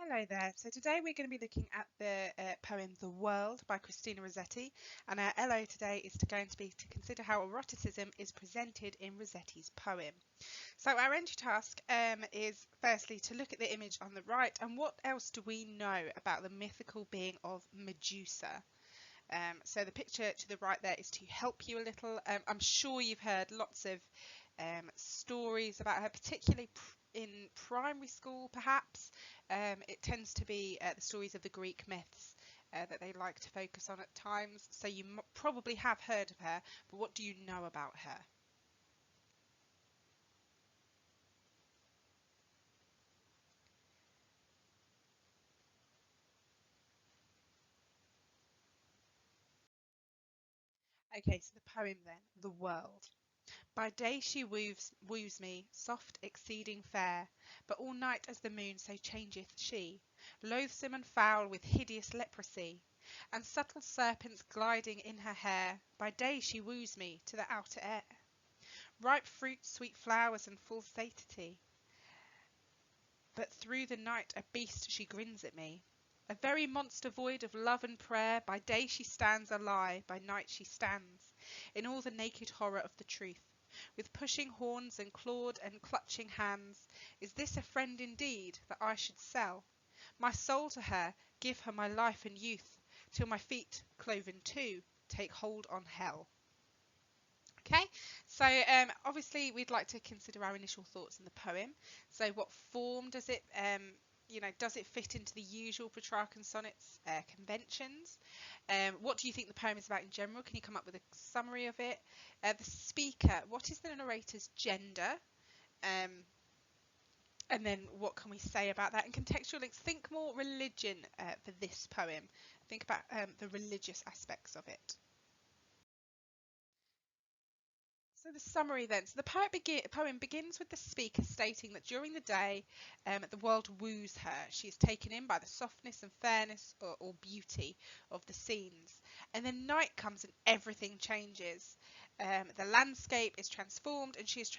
Hello there. So today we're going to be looking at the poem The World by Christina Rossetti, and our LO today is going to be to consider how eroticism is presented in Rossetti's poem. So our entry task is firstly to look at the image on the right, and what else do we know about the mythical being of Medusa? So the picture to the right there is to help you a little. I'm sure you've heard lots of stories about her, particularly in primary school perhaps. It tends to be the stories of the Greek myths that they like to focus on at times. So you probably have heard of her, but what do you know about her? Okay, so the poem then, The World. By day she woos me, soft, exceeding fair, but all night as the moon so changeth she, loathsome and foul with hideous leprosy, and subtle serpents gliding in her hair. By day she woos me to the outer air, ripe fruits, sweet flowers, and full satiety, but through the night a beast she grins at me. A very monster void of love and prayer, by day she stands a lie, by night she stands in all the naked horror of the truth, with pushing horns and clawed and clutching hands. Is this a friend indeed, that I should sell my soul to her, give her my life and youth, till my feet, cloven too, take hold on hell? Okay, so obviously we'd like to consider our initial thoughts on the poem. So what form does it, does it fit into the usual Petrarchan sonnets conventions? What do you think the poem is about in general? Can you come up with a summary of it? The speaker, what is the narrator's gender? Um, and then what can we say about that? And contextual links, think more religion for this poem. Think about the religious aspects of it. So the summary then. So the poem begins with the speaker stating that during the day, the world woos her. She is taken in by the softness and fairness or beauty of the scenes. And then night comes and everything changes. The landscape is transformed and she is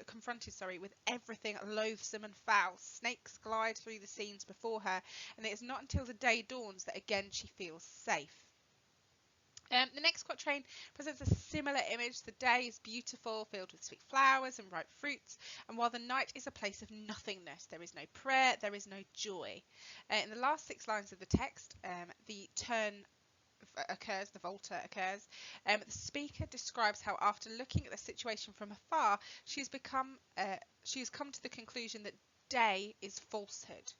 confronted with everything loathsome and foul. Snakes glide through the scenes before her, and it is not until the day dawns that again she feels safe. The next quatrain presents a similar image. The day is beautiful, filled with sweet flowers and ripe fruits, and while the night is a place of nothingness, there is no prayer, there is no joy. In the last 6 lines of the text, the turn occurs, the volta occurs. The speaker describes how after looking at the situation from afar, she has come to the conclusion that day is falsehood.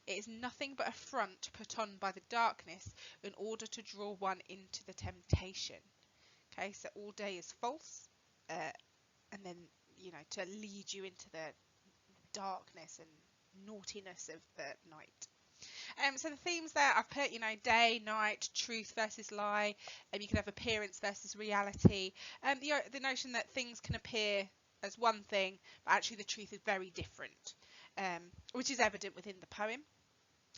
It is nothing but a front put on by the darkness in order to draw one into the temptation. Okay, so all day is false, and then to lead you into the darkness and naughtiness of the night. So the themes there I've put, day, night, truth versus lie, and you can have appearance versus reality. The notion that things can appear as one thing, but actually the truth is very different, which is evident within the poem.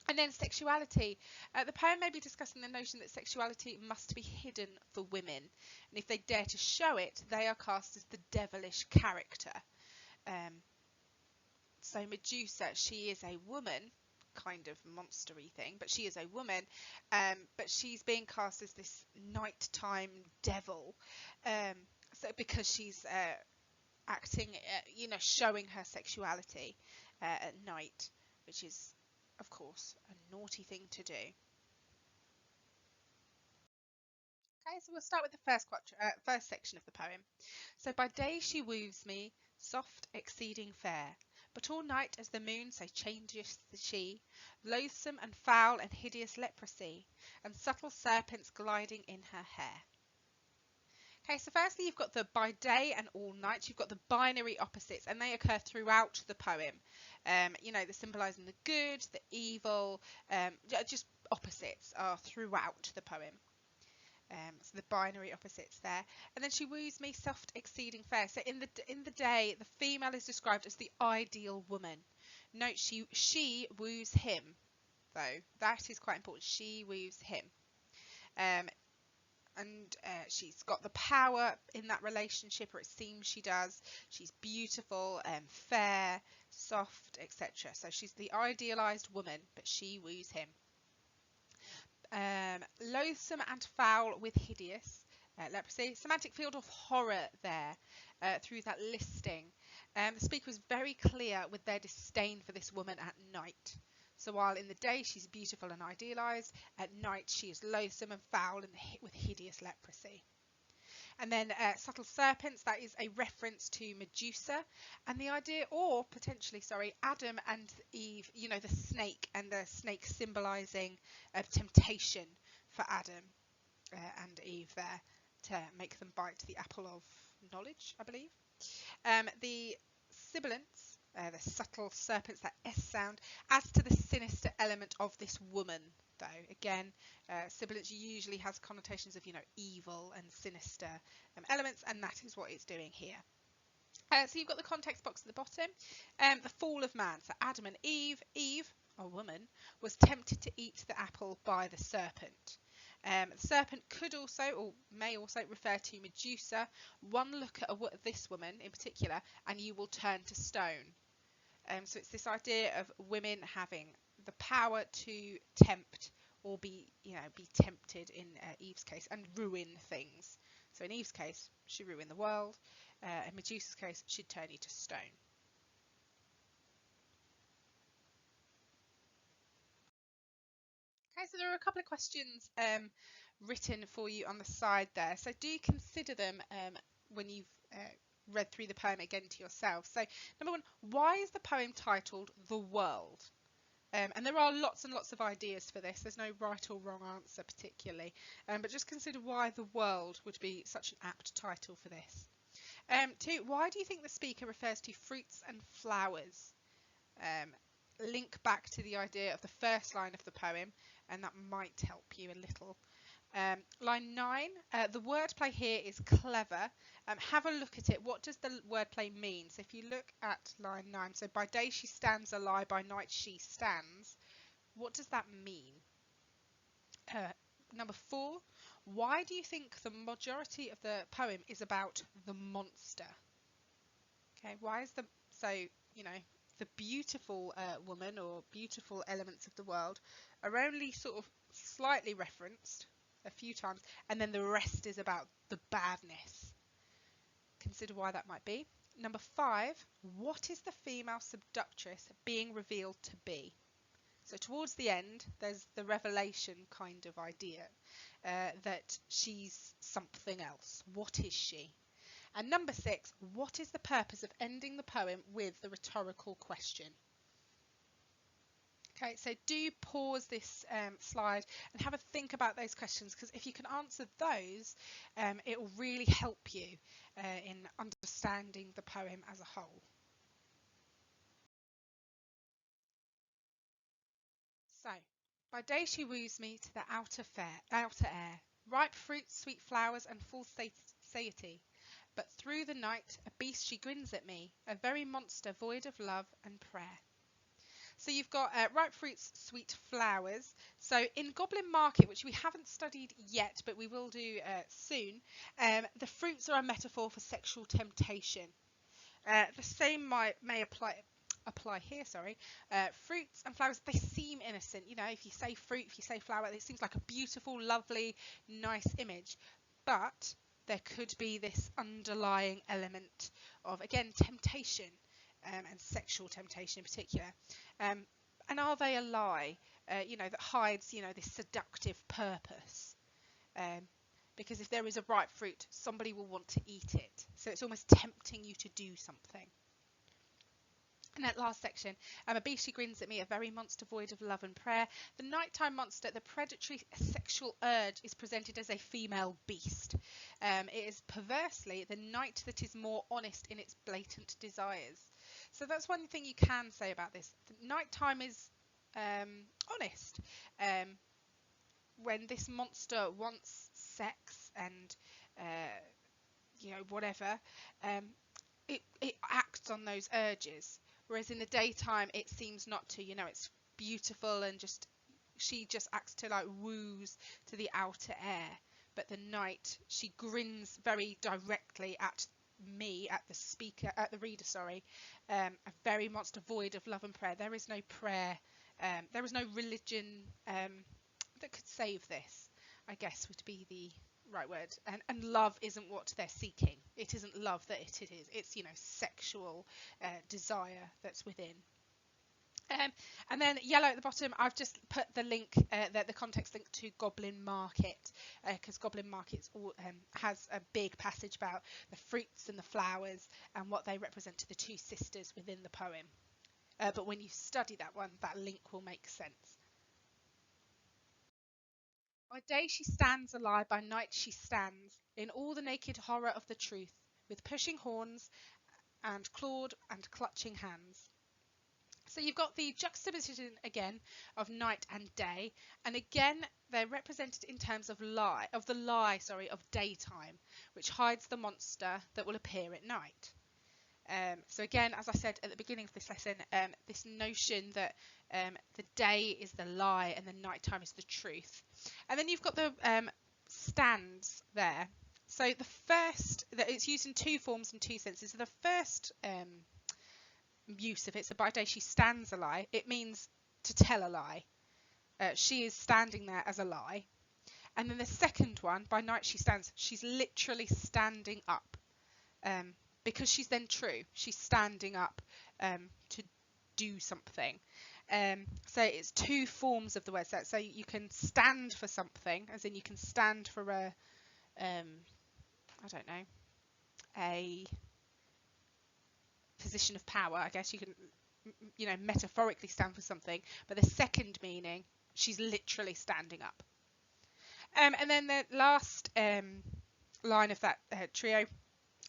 And then sexuality. The poem may be discussing the notion that sexuality must be hidden for women, and if they dare to show it, they are cast as the devilish character. Um, so Medusa, she is a woman, kind of monstery thing, but she is a woman, but she's being cast as this nighttime devil, so because she's acting, showing her sexuality at night, which is, of course, a naughty thing to do. Okay, so we'll start with the first section of the poem. So by day she woos me, soft, exceeding fair, but all night as the moon so changeth she, loathsome and foul and hideous leprosy, and subtle serpents gliding in her hair. Okay, so firstly you've got the by day and all night. You've got the binary opposites, and they occur throughout the poem. They're symbolising the good, the evil, just opposites are throughout the poem. So the binary opposites there. And then she woos me, soft, exceeding fair. So in the day, the female is described as the ideal woman. Note she woos him, though. That is quite important. She woos him. Um, and she's got the power in that relationship, or it seems she does. She's beautiful, fair, soft, etc. So she's the idealized woman, but she woos him. Loathsome and foul with hideous. Leprosy. Semantic field of horror there through that listing. The speaker was very clear with their disdain for this woman at night. So while in the day she's beautiful and idealized, at night she is loathsome and foul and with hideous leprosy. And then subtle serpents, that is a reference to Medusa, and the idea, or potentially, sorry, Adam and Eve, you know, the snake, and the snake symbolizing temptation for Adam and Eve there to make them bite the apple of knowledge, I believe. The sibilants, the subtle serpents, that S sound, adds to the sinister element of this woman, though. Again, sibilance usually has connotations of, you know, evil and sinister elements, and that is what it's doing here. So you've got the context box at the bottom. The fall of man. So Adam and Eve. Eve, a woman, was tempted to eat the apple by the serpent. The serpent could also, or may also, refer to Medusa. One look at this woman in particular, and you will turn to stone. So it's this idea of women having the power to tempt, or be tempted in Eve's case, and ruin things. So in Eve's case, she ruined the world. In Medusa's case, she'd turn you to stone. Okay, so there are a couple of questions written for you on the side there. So do consider them when you've read through the poem again to yourself. So number one, why is the poem titled The World? And there are lots and lots of ideas for this. There's no right or wrong answer particularly. But just consider why The World would be such an apt title for this. Two, why do you think the speaker refers to fruits and flowers? Link back to the idea of the first line of the poem, and that might help you a little. Line 9, the wordplay here is clever. Have a look at it. What does the wordplay mean? So if you look at line 9, so by day she stands a lie, by night she stands. What does that mean? Number 4, why do you think the majority of the poem is about the monster? Okay, why is the beautiful woman or beautiful elements of the world are only sort of slightly referenced a few times, and then the rest is about the badness? Consider why that might be. Number 5, what is the female seductress being revealed to be? So towards the end, there's the revelation kind of idea that she's something else. What is she? And number 6, what is the purpose of ending the poem with the rhetorical question? Okay, so do pause this slide and have a think about those questions, because if you can answer those, it will really help you in understanding the poem as a whole. So, by day she woos me to the outer air, ripe fruits, sweet flowers, and full satiety. But through the night a beast she grins at me, a very monster void of love and prayer. So you've got ripe fruits, sweet flowers. So in Goblin Market, which we haven't studied yet, but we will do soon, the fruits are a metaphor for sexual temptation. The same may apply here, sorry. Fruits and flowers, they seem innocent. You know, if you say fruit, if you say flower, it seems like a beautiful, lovely, nice image. But there could be this underlying element of, again, temptation, and sexual temptation in particular. And are they a lie, that hides, this seductive purpose? Because if there is a ripe fruit, somebody will want to eat it. So it's almost tempting you to do something. And that last section, a beast she grins at me, a very monster void of love and prayer. The nighttime monster, the predatory sexual urge, is presented as a female beast. It is perversely the night that is more honest in its blatant desires. So that's one thing you can say about this. The nighttime is honest. When this monster wants sex and whatever, it acts on those urges. Whereas in the daytime, it seems not to. It's beautiful and she just acts to like woos to the outer air. but the night she grins very directly at me, at the speaker, at the reader, sorry, very much devoid of love and prayer. There is no prayer, there is no religion that could save this, I guess would be the right word. And love isn't what they're seeking. It isn't love that it is. It's, sexual desire that's within. And then yellow at the bottom, I've just put the link, the context link to Goblin Market, because Goblin Market has a big passage about the fruits and the flowers and what they represent to the two sisters within the poem. But when you study that one, that link will make sense. By day she stands alive, by night she stands, in all the naked horror of the truth, with pushing horns and clawed and clutching hands. So you've got the juxtaposition again of night and day, and again they're represented in terms of of daytime, which hides the monster that will appear at night. So again, as I said at the beginning of this lesson, this notion that the day is the lie and the nighttime is the truth. And then you've got the stands there. So it's used in two forms and two senses. So the first use of it, so by day she stands a lie, it means to tell a lie. She is standing there as a lie. And then the second one, by night she stands, she's literally standing up, because she's then true. She's standing up to do something. So it's two forms of the word. So you can stand for something, as in you can stand for a position of power. I guess you can, metaphorically stand for something. But the second meaning, she's literally standing up. And then the last line of that trio,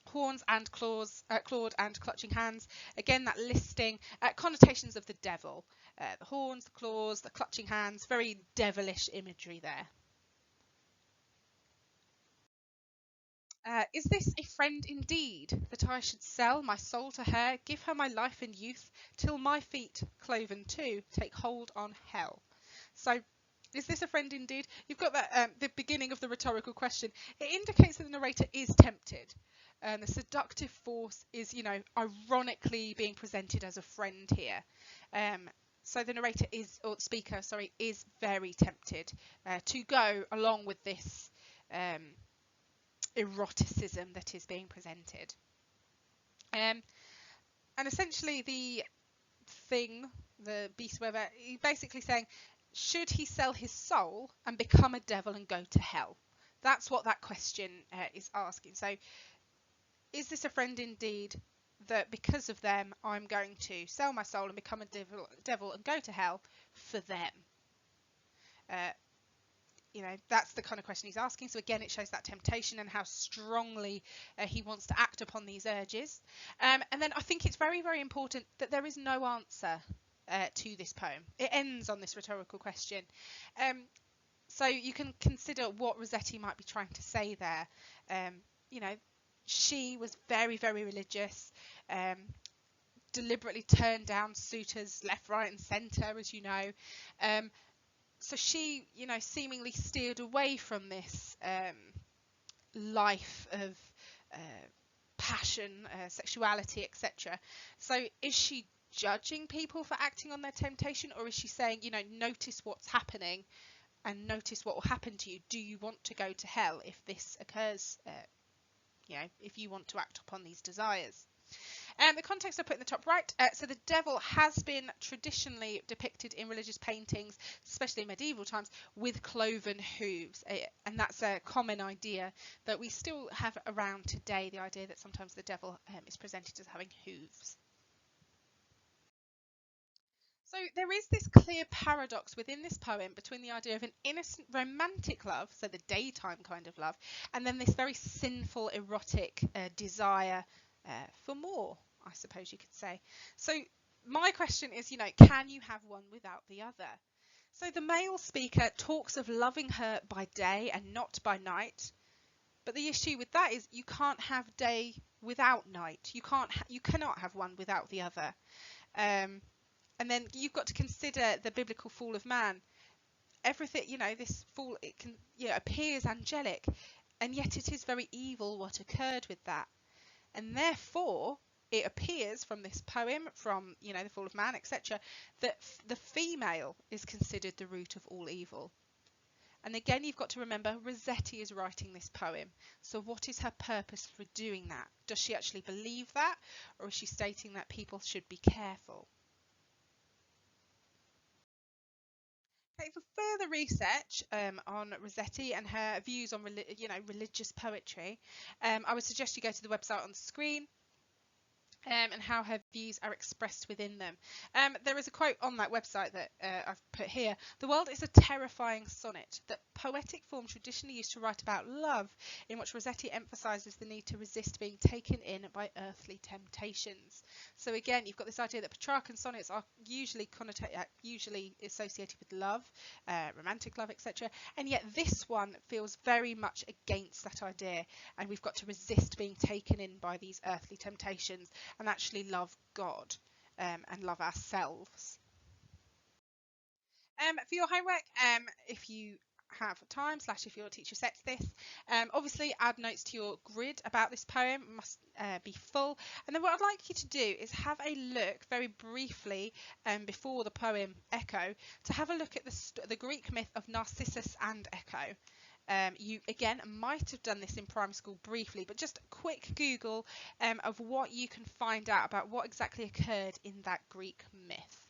horns and claws, clawed and clutching hands. Again, that listing connotations of the devil. The horns, the claws, the clutching hands, very devilish imagery there. Is this a friend indeed, that I should sell my soul to her, give her my life and youth, till my feet, cloven too, take hold on hell? So, is this a friend indeed? You've got that the beginning of the rhetorical question. It indicates that the narrator is tempted. The seductive force is, ironically being presented as a friend here. So the narrator is very tempted to go along with this eroticism that is being presented. And essentially the beast, whatever, he's basically saying, should he sell his soul and become a devil and go to hell? That's what that question is asking. So is this a friend indeed, that because of them I'm going to sell my soul and become a devil and go to hell for them? That's the kind of question he's asking. So again, it shows that temptation and how strongly he wants to act upon these urges. And then I think it's very, very important that there is no answer to this poem. It ends on this rhetorical question. So you can consider what Rossetti might be trying to say there. She was very, very religious, deliberately turned down suitors left, right and centre, as you know. So she, seemingly steered away from this life of passion, sexuality, etc. So is she judging people for acting on their temptation, or is she saying, notice what's happening and notice what will happen to you? Do you want to go to hell if this occurs? If you want to act upon these desires. The context I put in the top right, so the devil has been traditionally depicted in religious paintings, especially in medieval times, with cloven hooves, and that's a common idea that we still have around today, the idea that sometimes the devil is presented as having hooves. So there is this clear paradox within this poem between the idea of an innocent romantic love, so the daytime kind of love, and then this very sinful erotic desire for more, I suppose you could say. So my question is, can you have one without the other? So the male speaker talks of loving her by day and not by night. But the issue with that is you can't have day without night. You cannot have one without the other. And then you've got to consider the biblical fall of man. everything, this fall, it can, appears angelic, and yet it is very evil what occurred with that. And therefore, it appears from this poem, from, the fall of man, etc., that the female is considered the root of all evil. And again, you've got to remember, Rossetti is writing this poem. So what is her purpose for doing that? Does she actually believe that? Or is she stating that people should be careful? Okay, for further research on Rossetti and her views on religious poetry, I would suggest you go to the website on the screen. And how her views are expressed within them. There is a quote on that website that I've put here. The world is a terrifying sonnet, that poetic form traditionally used to write about love, in which Rossetti emphasises the need to resist being taken in by earthly temptations. So again, you've got this idea that Petrarchan sonnets are usually associated with love, romantic love, etc. And yet this one feels very much against that idea, and we've got to resist being taken in by these earthly temptations and actually love God and love ourselves. For your homework, if you have time / if your teacher sets this, obviously add notes to your grid about this poem. It must be full. And then what I'd like you to do is have a look very briefly before the poem Echo, to have a look at the Greek myth of Narcissus and Echo. You again might have done this in primary school briefly, but just a quick Google of what you can find out about what exactly occurred in that Greek myth.